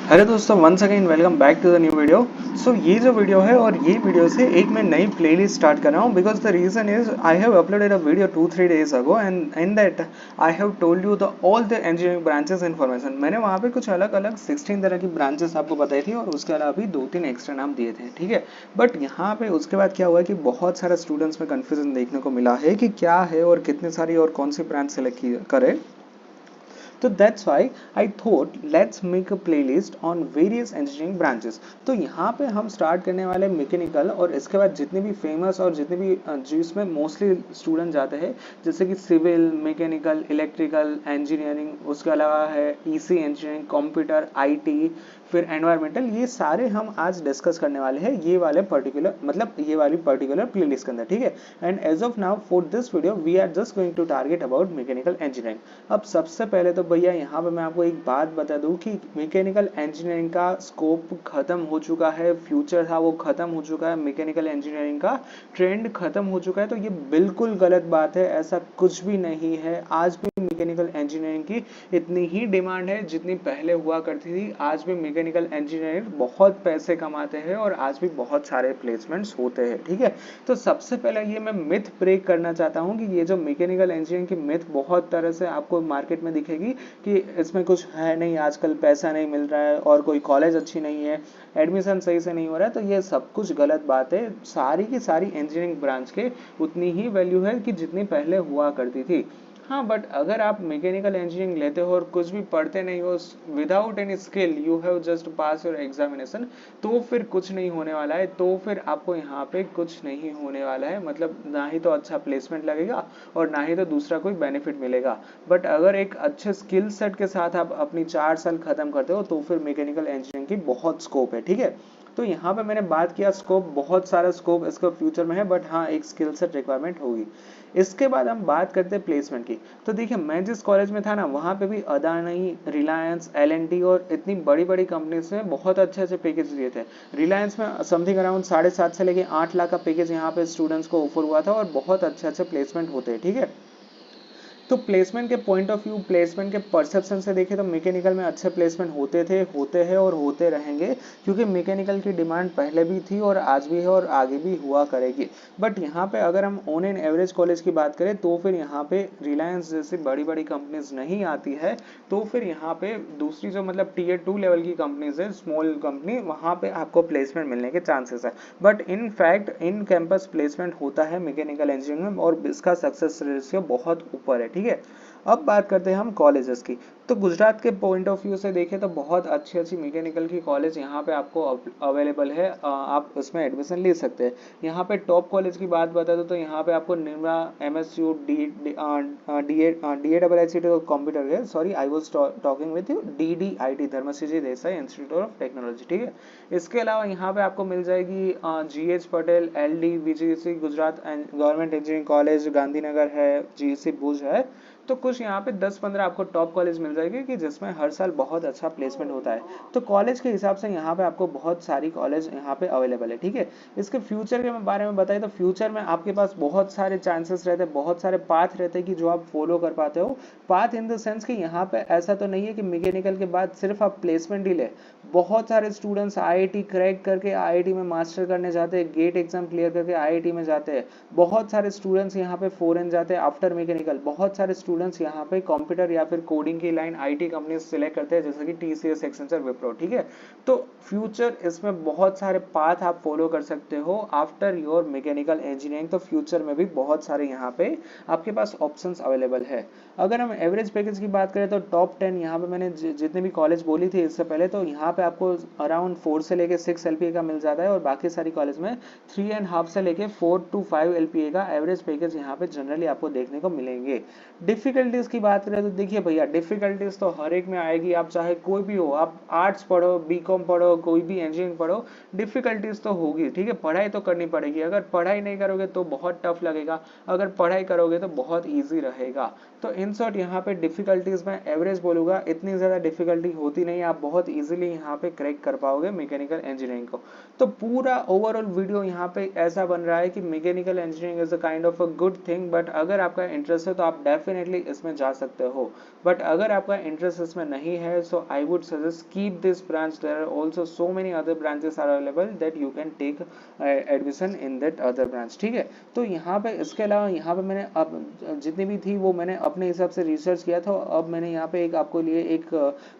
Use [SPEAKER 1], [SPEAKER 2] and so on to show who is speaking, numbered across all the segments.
[SPEAKER 1] Hello दोस्तों, once again welcome back to the new video. So ये जो video है और ये वीडियो से एक मैं नई प्लेलिस्ट स्टार्ट कर रहा हूँ because the reason is I have uploaded a video 2-3 days ago and in that I have told you the all the engineering branches information. मैंने वहाँ पे कुछ अलग अलग 16 तरह की ब्रांचेस आपको बताई थी और उसके अलावा भी 2-3 एक्स्ट्रा नाम दिए थे, ठीक है। बट यहाँ पे उसके बाद क्या हुआ कि बहुत सारे स्टूडेंट्स में कन्फ्यूजन देखने को मिला है कि क्या है और कितनी सारी और कौन सी ब्रांच सेलेक्ट करें। तो that's why I thought let's make a playlist on various engineering branches. तो यहाँ पे हम स्टार्ट करने वाले मैकेनिकल और इसके बाद जितने भी फेमस और जितने भी जिसमें मोस्टली स्टूडेंट जाते हैं जैसे कि सिविल, मैकेनिकल, इलेक्ट्रिकल इंजीनियरिंग, उसके अलावा है ईसी इंजीनियरिंग, कंप्यूटर, आईटी, फिर एनवायरमेंटल, ये सारे हम आज डिस्कस करने वाले हैं ये वाले पर्टिकुलर मतलब ये वाली पर्टिकुलर प्लेलिस्ट के अंदर, ठीक है। And as of now for this video we are just going to target about mechanical engineering. अब सबसे पहले तो भैया यहाँ पे मैं आपको एक बात बता दूं कि मैकेनिकल इंजीनियरिंग का स्कोप खत्म हो चुका है, फ्यूचर था वो खत्म हो चुका है, मैकेनिकल इंजीनियरिंग का ट्रेंड खत्म हो चुका है। तो ये बिल्कुल गलत बात है, ऐसा कुछ भी नहीं है। आज भी मैकेनिकल इंजीनियरिंग की इतनी ही डिमांड है जितनी पहले हुआ करती थी। आज भी मैकेनिकल इंजीनियर बहुत पैसे कमाते हैं और आज भी बहुत सारे प्लेसमेंट्स होते हैं, ठीक है। तो सबसे पहले ये मैं मिथ ब्रेक करना चाहता हूँ कि ये जो मैकेनिकल इंजीनियरिंग की मिथ बहुत तरह से आपको मार्केट में दिखेगी कि इसमें कुछ है नहीं, आजकल पैसा नहीं मिल रहा है और कोई कॉलेज अच्छी नहीं है, एडमिशन सही से नहीं हो रहा है। तो ये सब कुछ गलत बात है। सारी की सारी इंजीनियरिंग ब्रांच के उतनी ही वैल्यू है कि जितनी पहले हुआ करती थी। हाँ, बट अगर आप मैकेनिकल इंजीनियरिंग लेते हो और कुछ भी पढ़ते नहीं हो, without any skill you have just pass your examination, तो फिर कुछ नहीं होने वाला है। तो फिर आपको यहाँ पे कुछ नहीं होने वाला है, मतलब ना ही तो अच्छा प्लेसमेंट लगेगा और ना ही तो दूसरा कोई बेनिफिट मिलेगा। बट अगर एक अच्छे स्किल सेट के साथ आप अपनी 4 साल खत्म करते हो तो फिर मैकेनिकल इंजीनियरिंग की बहुत स्कोप है, ठीक है। तो यहाँ पे मैंने बात किया स्कोप, बहुत सारा स्कोप इसका फ्यूचर में है, बट हाँ एक स्किल सेट रिक्वायरमेंट होगी। इसके बाद हम बात करते हैं प्लेसमेंट की। तो देखिए मैं जिस कॉलेज में था ना वहाँ पे भी अदानी, रिलायंस, एल&टी और इतनी बड़ी बड़ी कंपनीज में बहुत अच्छे अच्छे पैकेज दिए थे। रिलायंस में समथिंग अराउंड 7.5 से लेके 8 लाख का पैकेज यहाँ पे स्टूडेंट्स को ऑफर हुआ था और बहुत अच्छे अच्छे प्लेसमेंट होते हैं, ठीक है। तो प्लेसमेंट के पॉइंट ऑफ व्यू, प्लेसमेंट के परसेप्शन से देखें तो मैकेनिकल में अच्छे प्लेसमेंट होते थे, होते हैं और होते रहेंगे, क्योंकि मैकेनिकल की डिमांड पहले भी थी और आज भी है और आगे भी हुआ करेगी। बट यहाँ पे अगर हम ऑन एन एवरेज कॉलेज की बात करें तो फिर यहाँ पे रिलायंस जैसी बड़ी बड़ी कंपनीज नहीं आती है। तो फिर यहाँ पे दूसरी जो मतलब टियर 2 लेवल की कंपनीज है, स्मॉल कंपनी, वहाँ पे आपको प्लेसमेंट मिलने के चांसेस है। But in fact in campus placement होता है मैकेनिकल इंजीनियरिंग में और इसका सक्सेस रेशियो बहुत ऊपर है, ठीक है। अब बात करते हैं हम कॉलेजेस की। तो गुजरात के पॉइंट ऑफ व्यू से देखें तो बहुत अच्छी अच्छी मैकेनिकल की कॉलेज यहाँ पे आपको अवेलेबल है, आप उसमें एडमिशन ले सकते हैं। यहाँ पे टॉप कॉलेज की बात बता दो तो यहाँ पे आपको निर्मला, एमएसयू, DAIIT कंप्यूटर है, sorry I was talking with you, DDIT Dharmsinh Desai institute of technology, ठीक है। इसके अलावा यहाँ पे आपको मिल जाएगी GH Patel, LD, VGC Gujarat government engineering college Gandhinagar है, GC भुज है। तो कुछ यहाँ पे 10-15 आपको टॉप कॉलेज मिल जाएगी कि जिसमें हर साल बहुत अच्छा प्लेसमेंट होता है। तो कॉलेज के हिसाब से यहाँ पे आपको बहुत सारी कॉलेज यहाँ पे अवेलेबल है, ठीक है। इसके फ्यूचर के बारे में बताएं तो फ्यूचर में आपके पास बहुत सारे चांसेस रहते हैं, बहुत सारे पाथ रहते हैं कि जो आप फॉलो कर पाते हो। पाथ इन द सेंस कि यहाँ पे ऐसा तो नहीं है कि मैकेनिकल के बाद सिर्फ आप प्लेसमेंट ही ले। बहुत सारे स्टूडेंट्स IIT क्रैक करके IIT में मास्टर करने जाते हैं, गेट एग्जाम क्लियर करके IIT में जाते हैं। बहुत सारे स्टूडेंट्स यहाँ पे फॉरेन जाते हैं आफ्टर मैकेनिकल। बहुत सारे स्टूडेंट्स यहाँ पे कंप्यूटर या फिर कोडिंग की लाइन IT कंपनी सेलेक्ट करते हैं जैसे कि TCS, एक्सेंचर, विप्रो, ठीक है। तो फ्यूचर इसमें बहुत सारे पाथ आप फॉलो कर सकते हो आफ्टर योर मैकेनिकल इंजीनियरिंग। तो फ्यूचर में भी बहुत सारे यहाँ पे आपके पास ऑप्शंस अवेलेबल है। अगर हम एवरेज पैकेज की बात करें तो टॉप 10 यहाँ पे मैंने जितने भी कॉलेज बोली थी इससे पहले, तो यहाँ पे आपको अराउंड 4 से लेके 6 LPA का मिल जाता है और बाकी सारी कॉलेज में 3.5 से लेके 4 to 5 LPA का एवरेज पैकेज यहाँ पे जनरली आपको देखने को मिलेंगे। डिफिकल्टीज की बात करें तो देखिए भैया डिफिकल्टीज तो हर एक में आएगी, आप चाहे कोई भी हो, आप आर्ट्स पढ़ो, BCom पढ़ो, कोई भी इंजीनियरिंग पढ़ो, डिफिकल्टीज तो होगी, ठीक है। पढ़ाई तो करनी पड़ेगी, अगर पढ़ाई नहीं करोगे तो बहुत टफ लगेगा, अगर पढ़ाई करोगे तो बहुत ईजी रहेगा। तो इन शॉर्ट यहाँ पे डिफिकल्टीज में एवरेज बोलूंगा, इतनी ज़्यादा डिफिकल्टी होती नहीं, आप बहुत इजीली यहाँ पे क्रैक कर पाओगे मैकेनिकल इंजीनियरिंग को। तो पूरा ओवरऑल वीडियो यहाँ पे ऐसा बन रहा है कि mechanical engineering is a kind of a good thing, but अगर आपका इंटरेस्ट है तो आप डेफिनेटली डेफिनेटली इसमें जा सकते हो। बट अगर आपका इंटरेस्ट इसमें नहीं है so I would suggest keep this branch, there are also so many other branches are available that you can take admission in that other branch, ठीक है। तो यहाँ पे इसके अलावा यहाँ पे मैंने अब जितनी भी थी वो मैंने अपने हिसाब से रिसर्च किया था। अब मैंने यहाँ पे एक आपको लिए एक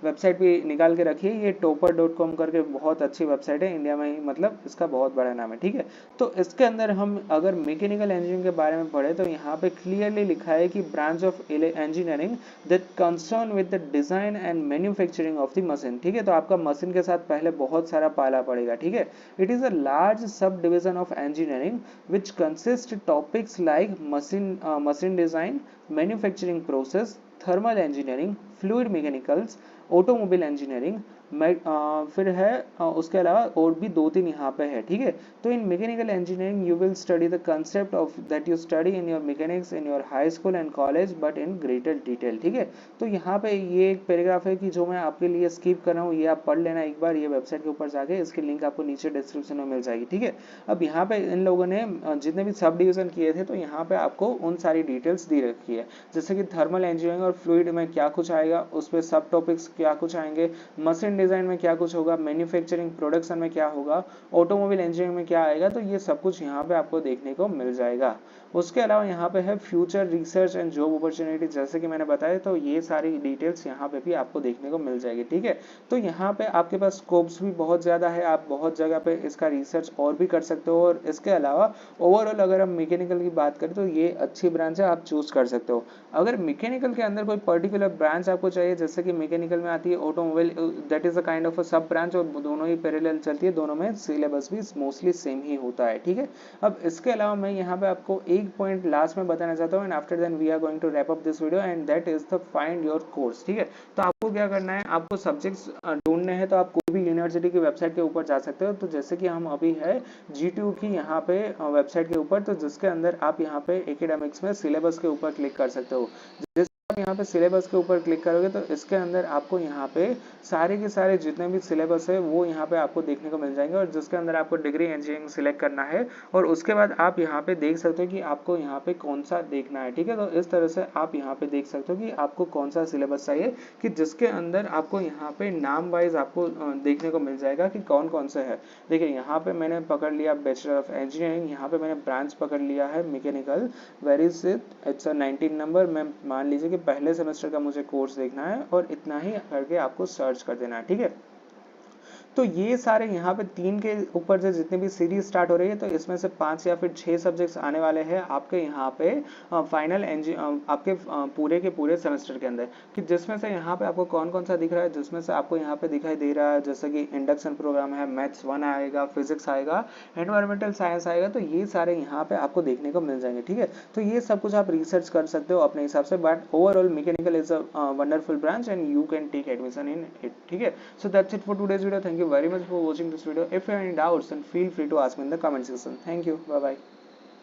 [SPEAKER 1] वेबसाइट भी निकाल के रखी है, ये topper.com करके बहुत अच्छी वेबसाइट है, इंडिया में ही मतलब इसका बहुत बड़ा नाम है, ठीक है। तो इसके अंदर हम अगर मैकेनिकल इंजीनियरिंग के बारे में पढ़े तो यहाँ पे क्लियरली लिखा है कि branch of engineering that concern with the design and manufacturing of the machine, ठीक है। तो आपका मशीन के साथ पहले बहुत सारा पाला पड़ेगा, ठीक है। It is a large sub division of engineering which consist topics like machine design, manufacturing process, thermal engineering, fluid mechanicals, automobile engineering, फिर है उसके अलावा और भी 2-3 यहाँ पे है, ठीक है। तो इन mechanical engineering you will study the concept of that you study in your mechanics in your high school and college but in greater detail, ठीक है। तो यहाँ पे ये एक पैराग्राफ है कि जो मैं आपके लिए स्किप कर रहा हूँ, ये आप पढ़ लेना एक बार, ये वेबसाइट के ऊपर जाके, इसकी लिंक आपको नीचे डिस्क्रिप्शन में मिल जाएगी, ठीक है। अब यहाँ पे इन लोगों ने जितने भी सब डिवीजन किए थे तो यहाँ पे आपको उन सारी डिटेल्स दी रखी है, जैसे कि थर्मल इंजीनियरिंग और फ्लूइड में क्या कुछ आएगा, उस पर सब टॉपिक्स क्या कुछ आएंगे, मशीन डिजाइन में क्या कुछ होगा, मैन्युफैक्चरिंग प्रोडक्शन में क्या होगा, ऑटोमोबाइल इंजीनियरिंग में क्या आएगा, तो ये सब कुछ यहाँ पे आपको देखने को मिल जाएगा। उसके अलावा यहाँ पे है future research and job opportunity, जैसे कि मैंने बताया, तो ये सारी डिटेल्स यहाँ पे भी आपको देखने को मिल जाएगी, ठीक है। तो यहाँ पे आपके पास स्कोप्स भी बहुत ज्यादा है, आप बहुत जगह पे इसका रिसर्च और भी कर सकते हो। और इसके अलावा ओवरऑल अगर हम मैकेनिकल की बात करें तो ये अच्छी ब्रांच है, आप चूज कर सकते हो। अगर मैकेनिकल के अंदर कोई पर्टिकुलर ब्रांच आपको चाहिए, जैसे कि मैकेनिकल में आती है automobile, that is a kind of a सब ब्रांच, और दोनों ही पैरेलल चलती है, दोनों में सिलेबस भी मोस्टली सेम ही होता है, ठीक है। अब इसके अलावा मैं यहाँ पे आपको एक पॉइंट लास्ट में बताना चाहता हूँ, and after then we are going to wrap up this video, and that is the find your course, ठीक है। तो आपको क्या करना है, आपको सब्जेक्ट्स ढूंढने हैं, तो आप कोई भी यूनिवर्सिटी की वेबसाइट के ऊपर जा सकते हो। तो जैसे कि हम अभी है GTU की यहाँ पे वेबसाइट के ऊपर, तो जिसके अंदर आप यहाँ पे एकेडमिक्स में सिलेबस के ऊपर क्लिक कर सकते हो। आप यहाँ पे सिलेबस के ऊपर क्लिक करोगे तो इसके अंदर आपको यहाँ पे सारे के सारे जितने भी सिलेबस है वो यहाँ पे आपको देखने को मिल जाएंगे, और जिसके अंदर आपको डिग्री इंजीनियरिंग सिलेक्ट करना है, और उसके बाद आप यहाँ पे देख सकते हो कि आपको यहाँ पे कौन सा देखना है, ठीक है। तो इस तरह से आप यहाँ पे देख सकते हो कि आपको कौन सा सिलेबस चाहिए, कि जिसके अंदर आपको यहाँ पे नाम वाइज आपको देखने को मिल जाएगा कि कौन कौन से है। देखिए यहाँ पे मैंने पकड़ लिया बैचलर ऑफ इंजीनियरिंग, यहाँ पे मैंने ब्रांच पकड़ लिया है mechanical, where is its 19 number. मैं मान लीजिए कि पहले सेमेस्टर का मुझे कोर्स देखना है, और इतना ही करके आपको सर्च कर देना है, ठीक है। तो ये सारे यहाँ पे 3 के ऊपर से जितने भी सीरीज स्टार्ट हो रही है, तो इसमें से 5 या फिर 6 सब्जेक्ट्स आने वाले हैं आपके यहाँ पे फाइनल आपके पूरे के पूरे सेमेस्टर के अंदर, कि जिसमें से यहाँ पे आपको कौन कौन सा दिख रहा है, जिसमें से आपको यहाँ पे दिखाई दे रहा है जैसे कि इंडक्शन प्रोग्राम है, मैथ्स 1 आएगा, फिजिक्स आएगा, एनवायरमेंटल साइंस आएगा, तो ये सारे यहाँ पे आपको देखने को मिल जाएंगे, ठीक है। तो ये सब कुछ आप रिसर्च कर सकते हो अपने हिसाब से, but overall mechanical is a wonderful branch and you can take admission in it, ठीक है। So that's it for today's video. Thank you very much for watching this video. If you have any doubts, then feel free to ask me in the comment section. Thank you. Bye bye.